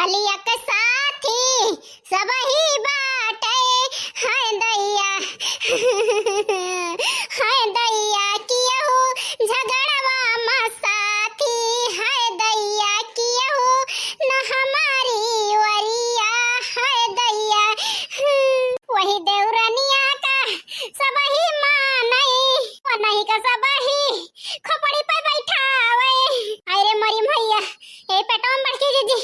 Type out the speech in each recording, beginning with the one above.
कहलिया के साथी सब ही बाटे हाय दैया हाय दैया कियहू झगड़वा में साथी हाय दैया कियहू न हमारी वरिया हाय दैया वही देवरनिया का सब ही मानई और नहीं का सब ही खोपड़ी पे बैठावे। अरे मरी भैया ए पेटों में बढ़के दीदी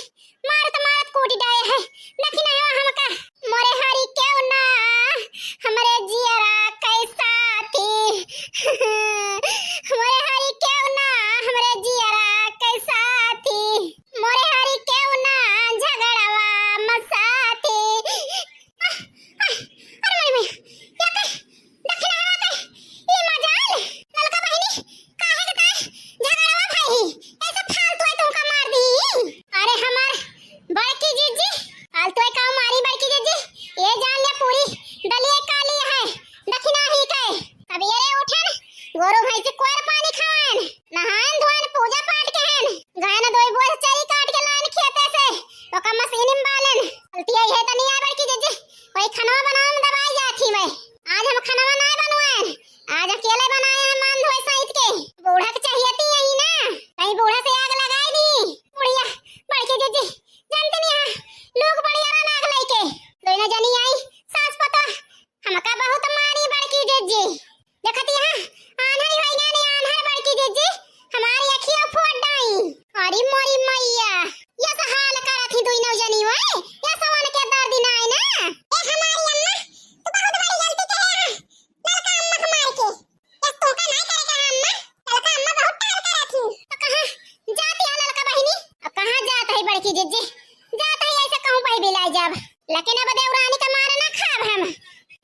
मारत कूटी डाए है लेकिन आयो हमका मोरे हरी क्यों ना हमरे जियरा कैसा थी मोरे हरी क्यों ना हमरे जियरा कैसा थी मोरे हरी क्यों ना झगड़वा मसाथी। अरे मरी भैया या के दक्षिण आवा के ई मजाल ललका बहिनी काहे के काहे झगड़वा भाई ऐसे फालतू है तुमका मार दी। अरे हमार बड़की जीजी फालतू है काऊ मारी बड़की जीजी ये जान ले पूरी डलिए काली है दक्षिणा ही के सवेरे उठन गोरू भाई से कोर पानी खावन नहान धोवन पूजा पाठ केहन गायन दोई बोल चरी काट के लान खेते से ओका मशीन में बालन गलती है त नहीं आ बड़की जीजी कोई खाना बनावे में दबाई जाती मैं आज हम खाना ना बनवाएं आज अकेले बनाए हैं मान धोए सहित के बूढ़ा के चाहिए थी यही ना कहीं बूढ़ा से आग लगाई दी बुढ़िया बड़की जीजी जानते नहीं हां लोग बढ़िया ना आग लेके दोनों जनी आई सास पता हमका बहुत मारी बड़की जीजी देखती हां आन्हर होई ना ने आन्हर बड़की जीजी हमारी अखियां फोड़ डाई। अरे मोरी मैया ये तो हाल करथी दोनों जनी ओए ये सवन के दर्द ना आई ना ए हमारी अम्मा तो बहुत बड़ी गलती करे लड़का अम्मा को मार के ये तो का नहीं करेगा अम्मा लड़का अम्मा बहुत टाल करथी तो कहां जाती है लड़का बहिनी अब कहां जात है बड़की जीजी जात है ऐसे कहूं पे बिलाई जब लेकिन अब देवरानी का मार ना खाब हम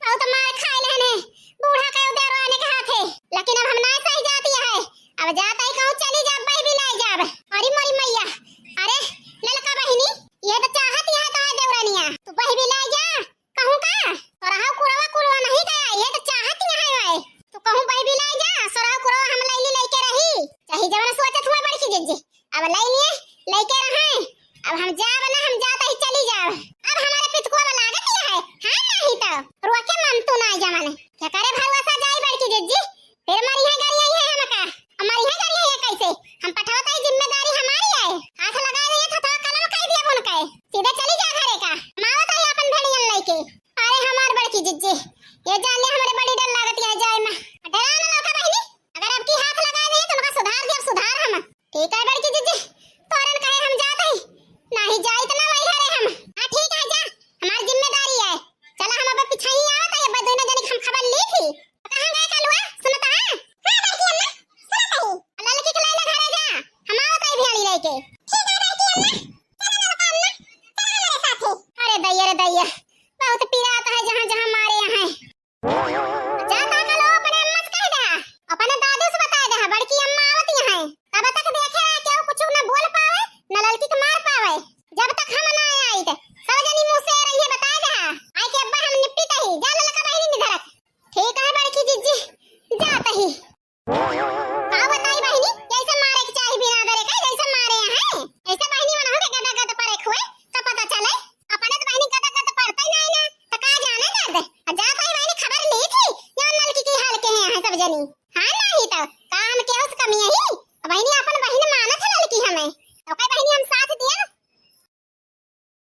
बहुत मार खाए लेने बूढ़ा के देवरानी के हाथ है लेकिन अब हम ना सही जाती है अब जात है कहूं चली जा पे बिलाई जब। अरे मोरी मैया अरे लड़का